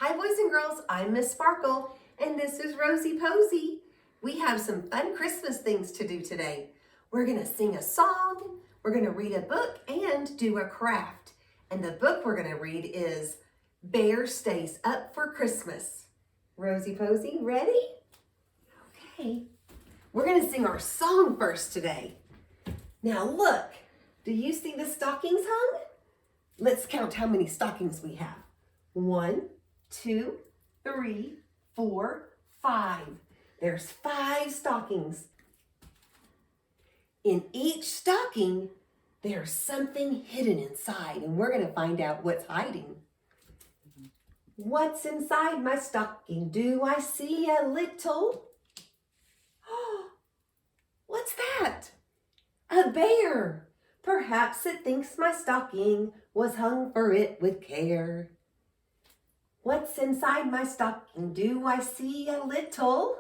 Hi boys and girls, I'm Miss Sparkle and this is Rosie Posey. We have some fun Christmas things to do today. We're gonna sing a song, we're gonna read a book and do a craft. And the book we're gonna read is Bear Stays Up for Christmas. Rosie Posey, ready? Okay. We're gonna sing our song first today. Now look, do you see the stockings hung? Let's count how many stockings we have. 1, 2, 3, 4, 5. There's 5 stockings. In each stocking, there's something hidden inside, and we're going to find out what's hiding. What's inside my stocking? Do I see a little? What's that? A bear. Perhaps it thinks my stocking was hung for it with care. What's inside my stocking? Do I see a little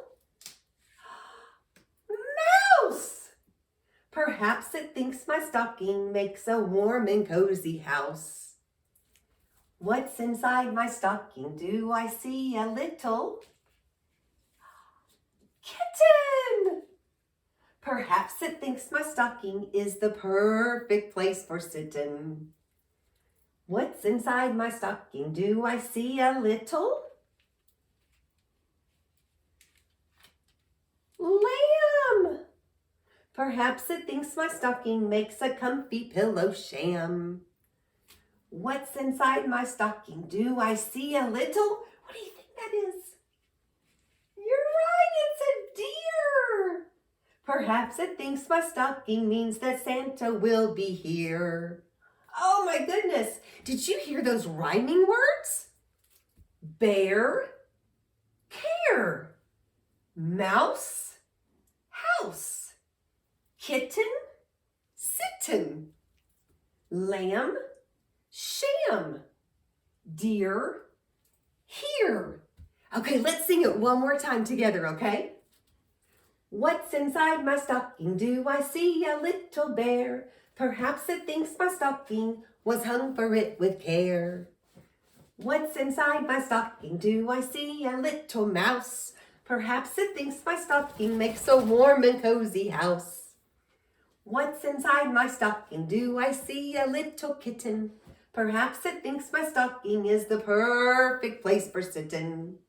mouse? Perhaps it thinks my stocking makes a warm and cozy house. What's inside my stocking? Do I see a little kitten? Perhaps it thinks my stocking is the perfect place for sitting. What's inside my stocking? Do I see a little lamb? Perhaps it thinks my stocking makes a comfy pillow sham. What's inside my stocking? Do I see a little? What do you think that is? You're right, it's a deer. Perhaps it thinks my stocking means that Santa will be here. Oh my goodness, did you hear those rhyming words? Bear, care, mouse, house, kitten, sitten, lamb, sham, deer, here. Okay, let's sing it one more time together, okay? What's inside my stocking? Do I see a little bear? Perhaps it thinks my stocking was hung for it with care. What's inside my stocking? Do I see a little mouse? Perhaps it thinks my stocking makes a warm and cozy house. What's inside my stocking? Do I see a little kitten? Perhaps it thinks my stocking is the perfect place for sitting.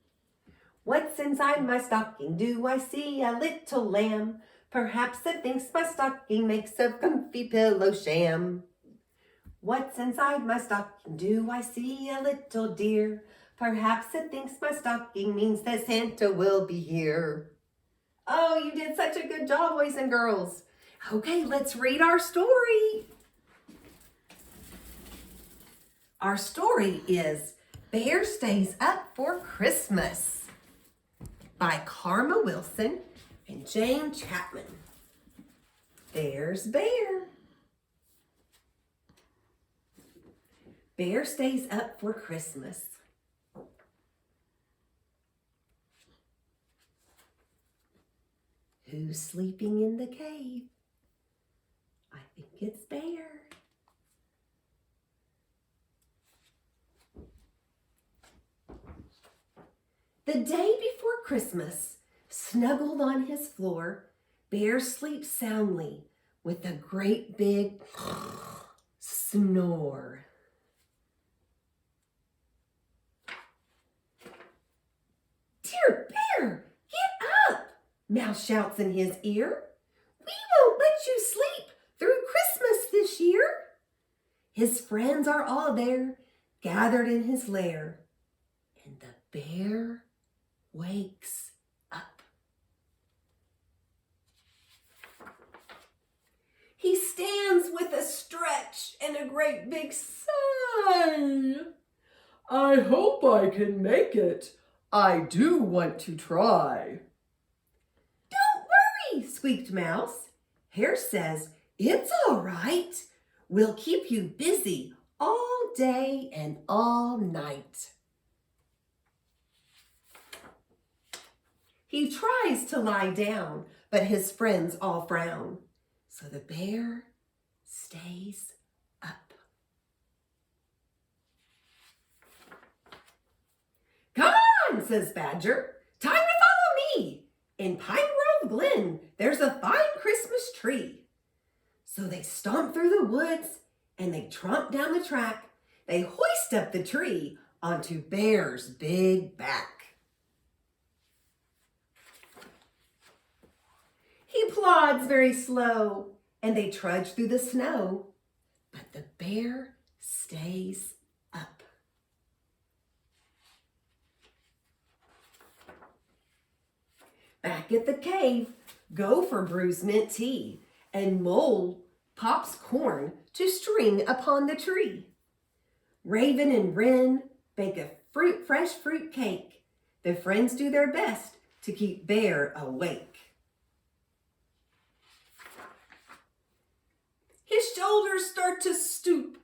What's inside my stocking? Do I see a little lamb? Perhaps it thinks my stocking makes a comfy pillow sham. What's inside my stocking? Do I see a little deer? Perhaps it thinks my stocking means that Santa will be here. Oh, you did such a good job, boys and girls. Okay, let's read our story. Our story is Bear Stays Up for Christmas by Karma Wilson and Jane Chapman. There's Bear. Bear stays up for Christmas. Who's sleeping in the cave? I think it's Bear. The day before Christmas, snuggled on his floor, Bear sleeps soundly with a great big snore. Dear Bear, get up, Mouse shouts in his ear. We won't let you sleep through Christmas this year. His friends are all there, gathered in his lair, and the bear wakes up. He stands with a stretch and a great big sigh. I hope I can make it. I do want to try. Don't worry, squeaked Mouse. Hare says, it's all right. We'll keep you busy all day and all night. He tries to lie down, but his friends all frown. So the bear stays up. says Badger. Time to follow me. In Pine Grove Glen, there's a fine Christmas tree. So they stomp through the woods and they tromp down the track. They hoist up the tree onto Bear's big back. He plods very slow and they trudge through the snow, but the bear stays up. Back at the cave, Gopher brews mint tea, and Mole pops corn to string upon the tree. Raven and Wren bake a fresh fruit cake. The friends do their best to keep Bear awake. His shoulders start to stoop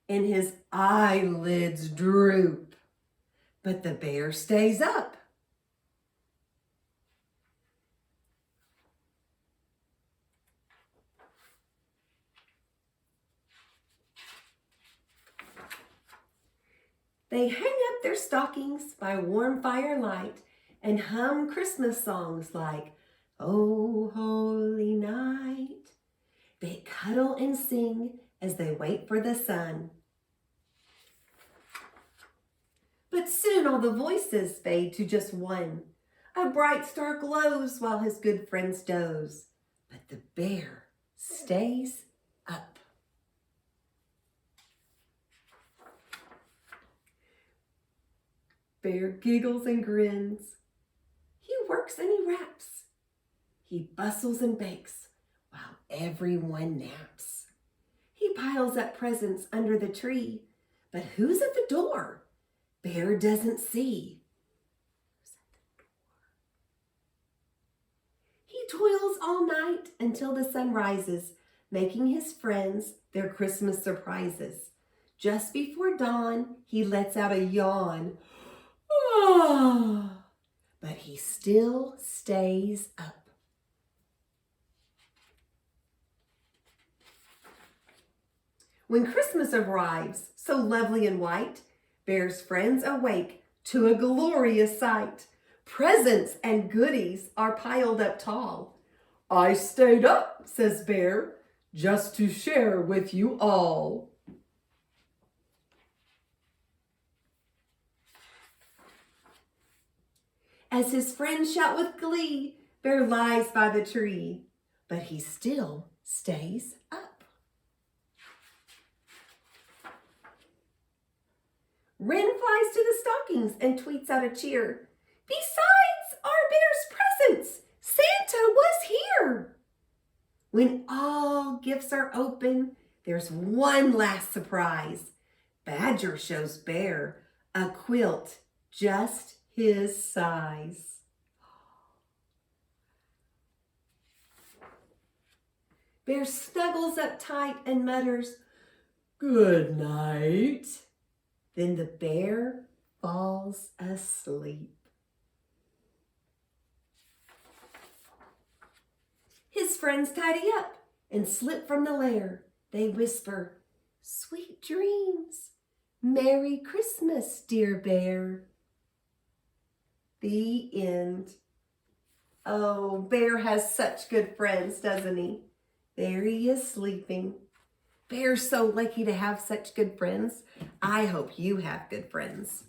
and his eyelids droop, but the bear stays up. They hang up their stockings by warm firelight and hum Christmas songs like, "Oh, Holy Night." They cuddle and sing as they wait for the sun. But soon all the voices fade to just one. A bright star glows while his good friends doze, but the bear stays up. Bear giggles and grins. He works and he raps. He bustles and bakes while everyone naps. He piles up presents under the tree, but who's at the door? Bear doesn't see. Who's at the door? He toils all night until the sun rises, making his friends their Christmas surprises. Just before dawn, he lets out a yawn. But he still stays up. When Christmas arrives, so lovely and white, Bear's friends awake to a glorious sight. Presents and goodies are piled up tall. I stayed up, says Bear, just to share with you all. As his friends shout with glee, Bear lies by the tree, but he still stays up. Wren flies to the stockings and tweets out a cheer. Besides our Bear's presents, Santa was here. When all gifts are open, there's one last surprise. Badger shows Bear a quilt just his size. Bear snuggles up tight and mutters, "Good night." Then the bear falls asleep. His friends tidy up and slip from the lair. They whisper, "Sweet dreams. Merry Christmas, dear bear." The end. Oh, Bear has such good friends, doesn't he? There he is sleeping. Bear's so lucky to have such good friends. I hope you have good friends.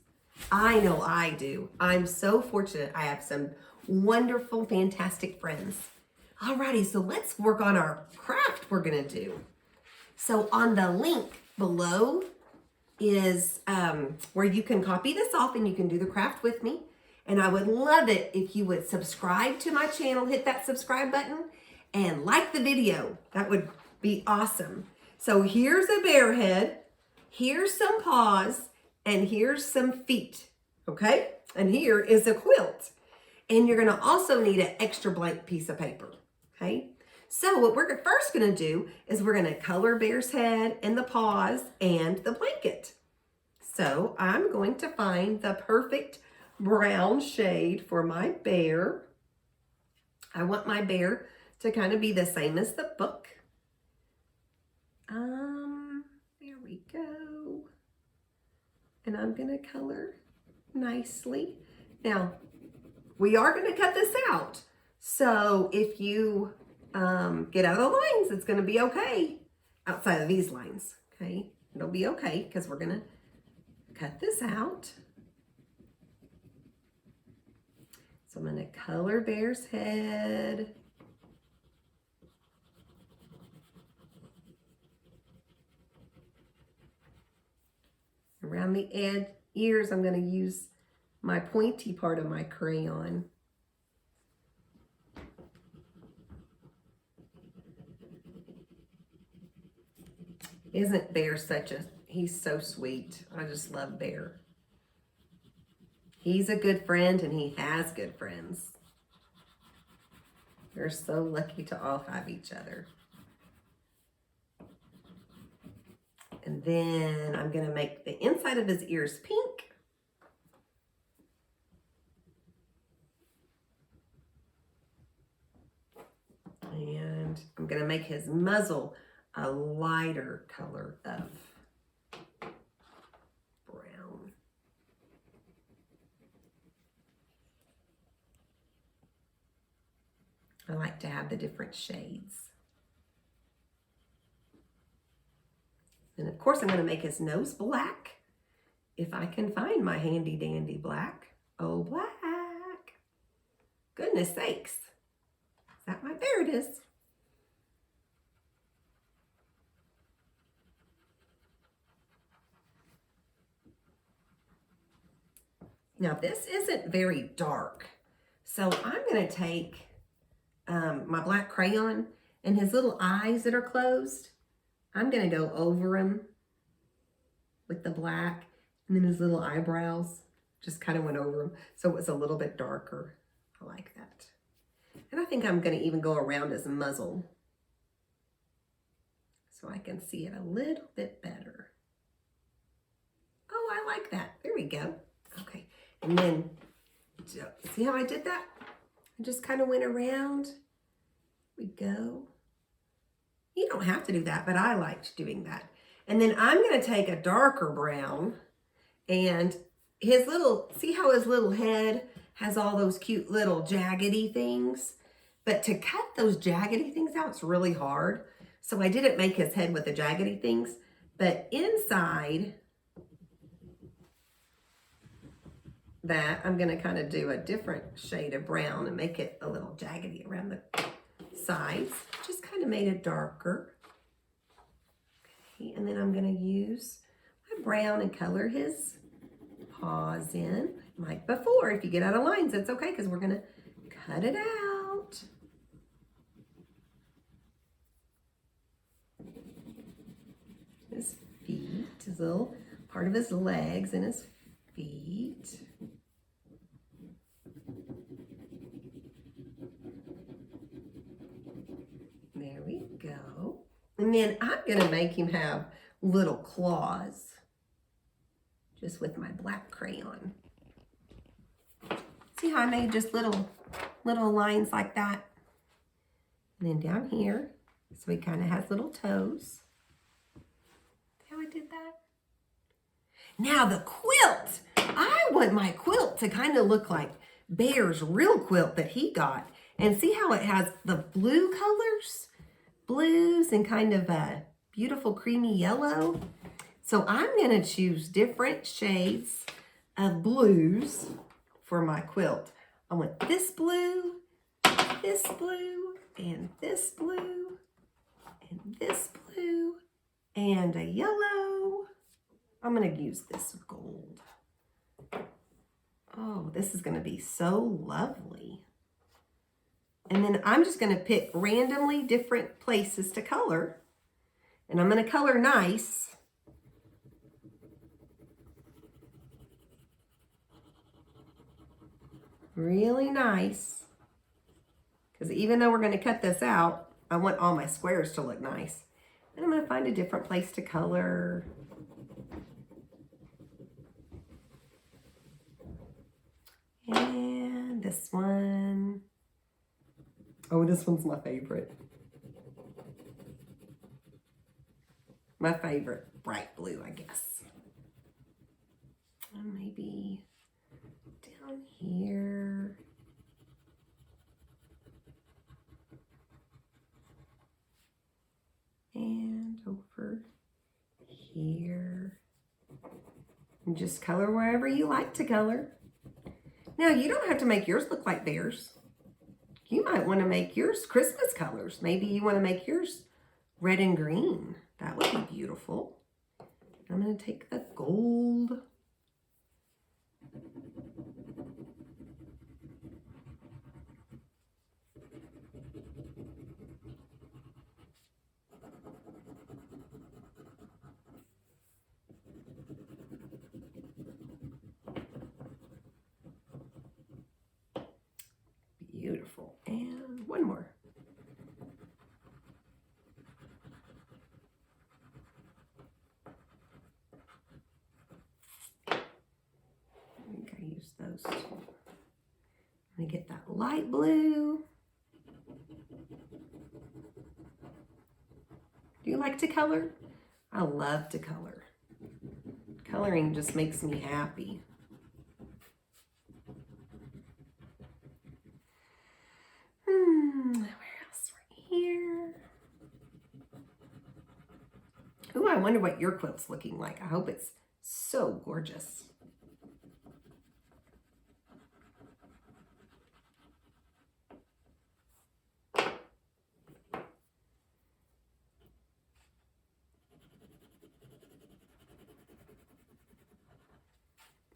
I know I do. I'm so fortunate I have some wonderful, fantastic friends. Alrighty, so let's work on our craft we're gonna do. So on the link below is where you can copy this off and you can do the craft with me. And I would love it if you would subscribe to my channel, hit that subscribe button, and like the video. That would be awesome. So here's a bear head, here's some paws, and here's some feet, okay? And here is a quilt. And you're gonna also need an extra blank piece of paper, okay? So what we're first gonna do is we're gonna color Bear's head and the paws and the blanket. So I'm going to find the perfect brown shade for my bear. I want my bear to kind of be the same as the book. There we go. And I'm gonna color nicely. Now, we are going to cut this out. So if you get out of the lines, it's going to be okay. Outside of these lines, okay? It'll be okay because we're going to cut this out. So I'm going to color Bear's head. Around the ears, I'm going to use my pointy part of my crayon. Isn't Bear he's so sweet. I just love Bear. He's a good friend and he has good friends. We're so lucky to all have each other. And then I'm going to make the inside of his ears pink. And I'm going to make his muzzle a lighter color of brown. I like to have the different shades. And of course I'm going to make his nose black. If I can find my handy dandy black. Oh, black. Goodness sakes. Is that my, there it is. Now this isn't very dark. So I'm going to take my black crayon and his little eyes that are closed. I'm going to go over him with the black, and then his little eyebrows just kind of went over him. So it's a little bit darker. I like that. And I think I'm going to even go around his muzzle so I can see it a little bit better. Oh, I like that. There we go. Okay. And then, see how I did that? I just kind of went around. We go. You don't have to do that, but I liked doing that. And then I'm going to take a darker brown and his little, see how his little head has all those cute little jaggedy things? But to cut those jaggedy things out, it's really hard. So I didn't make his head with the jaggedy things, but inside that, I'm going to kind of do a different shade of brown and make it a little jaggedy around the sides. Just kind of made it darker. Okay, and then I'm going to use my brown and color his paws in. Like before, if you get out of lines, it's okay because we're going to cut it out. His feet, his little part of his legs and his feet. There we go. And then I'm going to make him have little claws just with my black crayon. See how I made just little lines like that? And then down here, so he kind of has little toes. See how I did that? Now the quilt. I want my quilt to kind of look like Bear's real quilt that he got. And see how it has the blue colors? Blues and kind of a beautiful creamy yellow. So I'm going to choose different shades of blues for my quilt. I want this blue, and this blue, and this blue, and a yellow. I'm going to use this gold. Oh, this is going to be so lovely. And then I'm just going to pick randomly different places to color. And I'm going to color nice. Really nice. Because even though we're going to cut this out, I want all my squares to look nice. And I'm going to find a different place to color. And this one. Oh, this one's my favorite. My favorite bright blue, I guess. And maybe down here. here. And over here. And just color wherever you like to color. Now, you don't have to make yours look like theirs. You might want to make yours Christmas colors. Maybe you want to make yours red and green. That would be beautiful. I'm going to take the gold. Beautiful. And one more. I think I used those two. I'm going to get that light blue. Do you like to color? I love to color. Coloring just makes me happy. Where else? Right here. Ooh, I wonder what your quilt's looking like. I hope it's so gorgeous.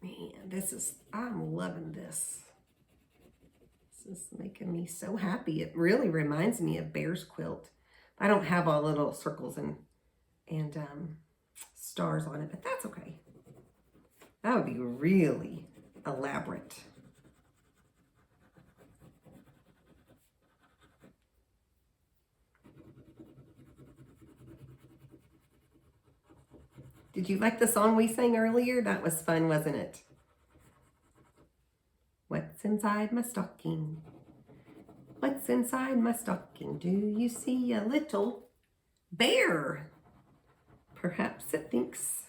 Man, I'm loving this. This is making me so happy. It really reminds me of Bear's quilt. I don't have all little circles and stars on it, but that's okay. That would be really elaborate. Did you like the song we sang earlier? That was fun, wasn't it? What's inside my stocking? What's inside my stocking? Do you see a little bear? Perhaps it thinks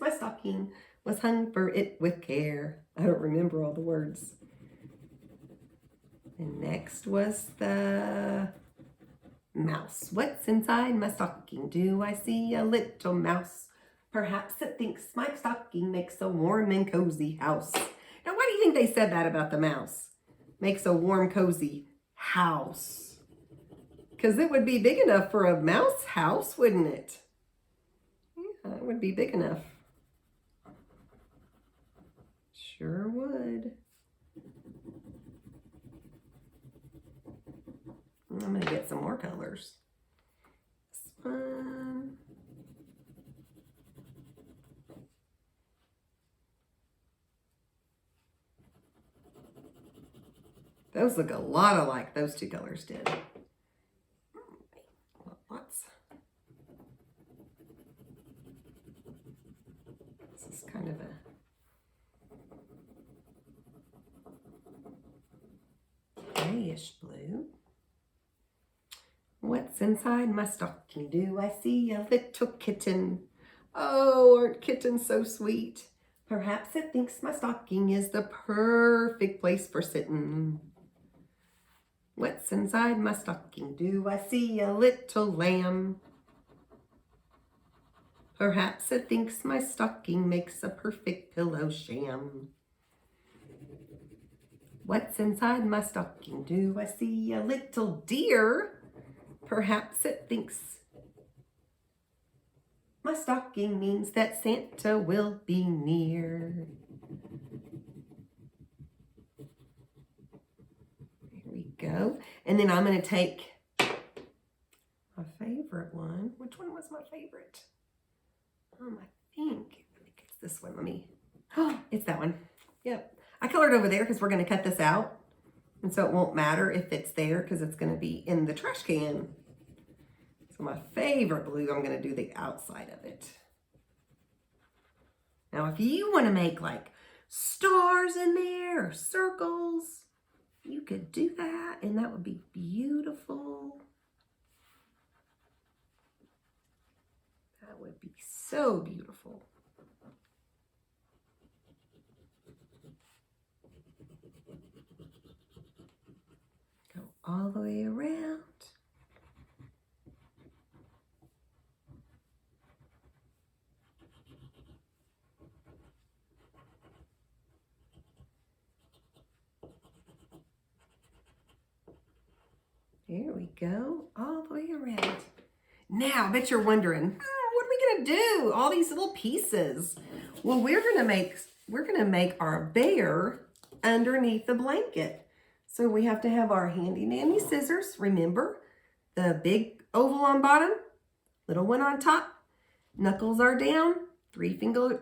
my stocking was hung for it with care. I don't remember all the words. And next was the mouse. What's inside my stocking? Do I see a little mouse? Perhaps it thinks my stocking makes a warm and cozy house. Now, why do you think they said that about the mouse? Makes a warm, cozy house. Because it would be big enough for a mouse house, wouldn't it? Yeah, it would be big enough. Sure would. I'm going to get some more colors. This one. Those look a lot alike, those two colors did. Lots. This is kind of a grayish blue. What's inside my stocking? Do I see a little kitten? Oh, aren't kittens so sweet? Perhaps it thinks my stocking is the perfect place for sitting. What's inside my stocking? Do I see a little lamb? Perhaps it thinks my stocking makes a perfect pillow sham. What's inside my stocking? Do I see a little deer? Perhaps it thinks my stocking means that Santa will be near. Go. And then I'm going to take my favorite one. Which one was my favorite? I think it's this one. Oh, it's that one. Yep. I colored over there because we're going to cut this out. And so it won't matter if it's there because it's going to be in the trash can. So my favorite blue, I'm going to do the outside of it. Now, if you want to make like stars in there or circles, you could do that, and that would be beautiful. That would be so beautiful. all the way around. There we go, all the way around. Now, I bet you're wondering, what are we gonna do? All these little pieces. Well, we're gonna make our bear underneath the blanket. So we have to have our handy dandy scissors. Remember, the big oval on bottom, little one on top. Knuckles are down, three fingers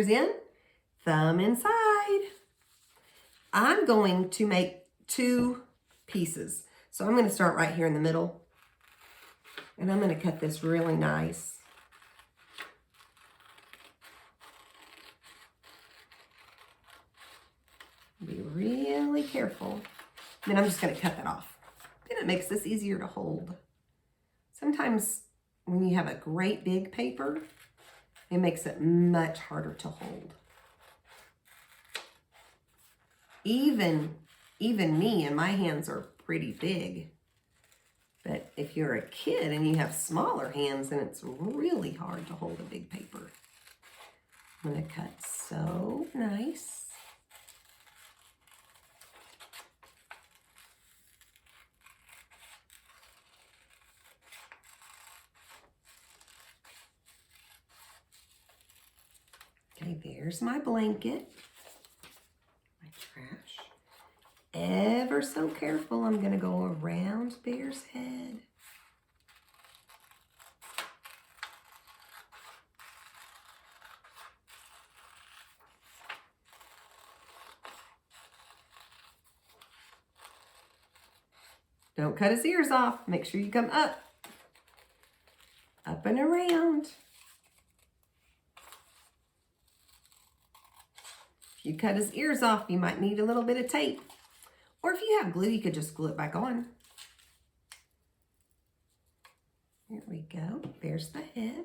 in, thumb inside. I'm going to make 2 pieces. So I'm going to start right here in the middle. And I'm going to cut this really nice. Be really careful. Then I'm just going to cut that off. Then it makes this easier to hold. Sometimes when you have a great big paper, it makes it much harder to hold. Even me and my hands are pretty big. But if you're a kid and you have smaller hands, then it's really hard to hold a big paper. I'm going to cut so nice. Okay, there's my blanket, my trash. Ever so careful, I'm going to go around Bear's head. Don't cut his ears off. Make sure you come up and around. If you cut his ears off, you might need a little bit of tape. Or if you have glue, you could just glue it back on. There we go. There's the head.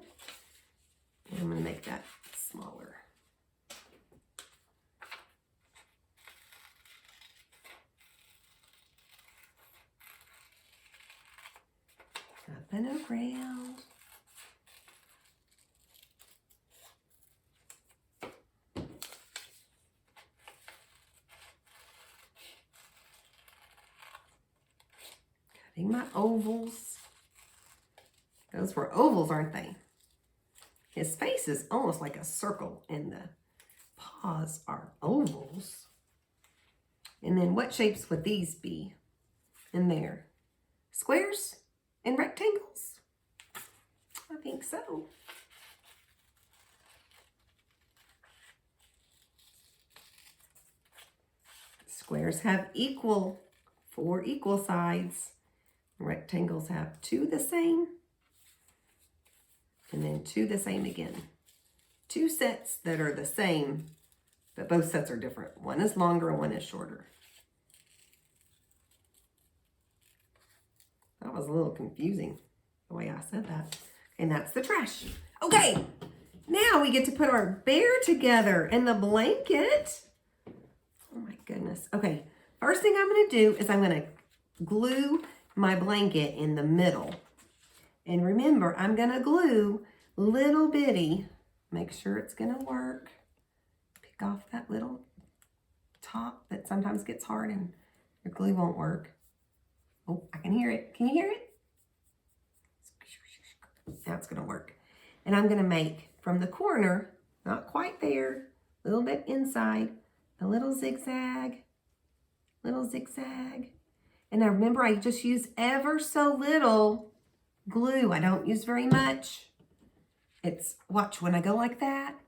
And I'm going to make that smaller. Up and around. Cutting my ovals. Those were ovals, aren't they? His face is almost like a circle and the paws are ovals. And then what shapes would these be in there? Squares and rectangles? I think so. Squares have 4 equal sides. Rectangles have 2 the same. And then 2 the same again. 2 sets that are the same, but both sets are different. One is longer and one is shorter. That was a little confusing, the way I said that. And that's the trash. Okay, now we get to put our bear together and the blanket. Oh my goodness. Okay, first thing I'm gonna do is I'm gonna glue my blanket in the middle. And remember, I'm gonna glue little bitty. Make sure it's gonna work. Pick off that little top that sometimes gets hard and your glue won't work. Oh, I can hear it. Can you hear it? Now it's gonna work. And I'm gonna make from the corner, not quite there, a little bit inside, a little zigzag. And now remember, I just use ever so little glue. I don't use very much. Watch when I go like that.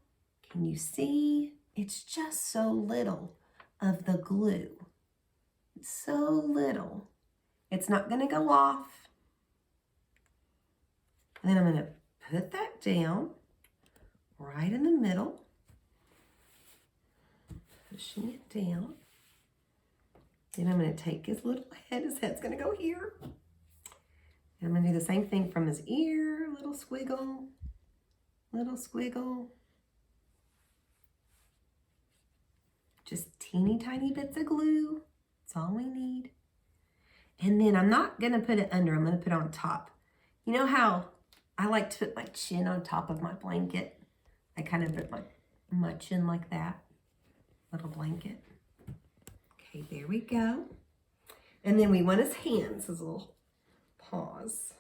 Can you see? It's just so little of the glue. It's so little. It's not gonna go off. And then I'm gonna put that down right in the middle. Pushing it down. Then I'm going to take his little head. His head's going to go here. And I'm going to do the same thing from his ear. Little squiggle. Little squiggle. Just teeny tiny bits of glue. That's all we need. And then I'm not going to put it under. I'm going to put it on top. You know how I like to put my chin on top of my blanket? I kind of put my chin like that. Little blanket. Okay, there we go. And then we want his hands, his little paws.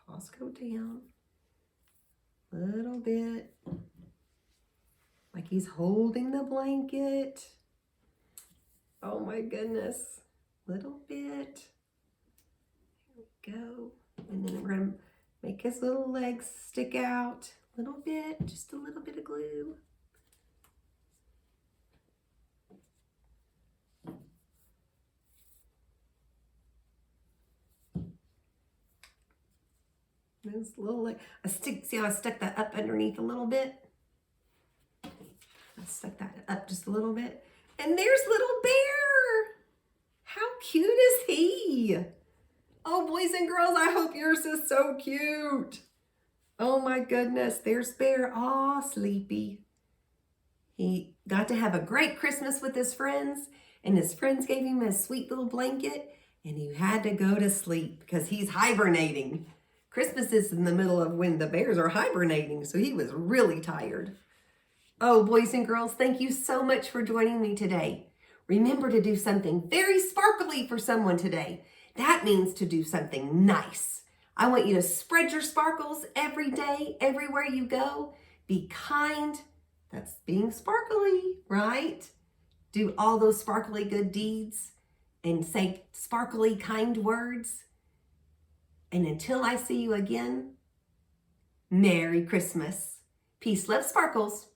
Paws go down a little bit, like he's holding the blanket. Oh my goodness, little bit. There we go. And then we're gonna make his little legs stick out a little bit, just a little bit of glue. This little leg. See how I stuck that up underneath a little bit? I stuck that up just a little bit. And there's little bear. How cute is he? Oh, boys and girls, I hope yours is so cute. Oh my goodness, there's Bear all sleepy. He got to have a great Christmas with his friends, and his friends gave him a sweet little blanket, and he had to go to sleep because he's hibernating. Christmas is in the middle of when the bears are hibernating, so he was really tired. Oh, boys and girls, thank you so much for joining me today. Remember to do something very sparkly for someone today. That means to do something nice. I want you to spread your sparkles every day, everywhere you go. Be kind. That's being sparkly, right? Do all those sparkly good deeds and say sparkly kind words. And until I see you again, Merry Christmas. Peace, love, sparkles.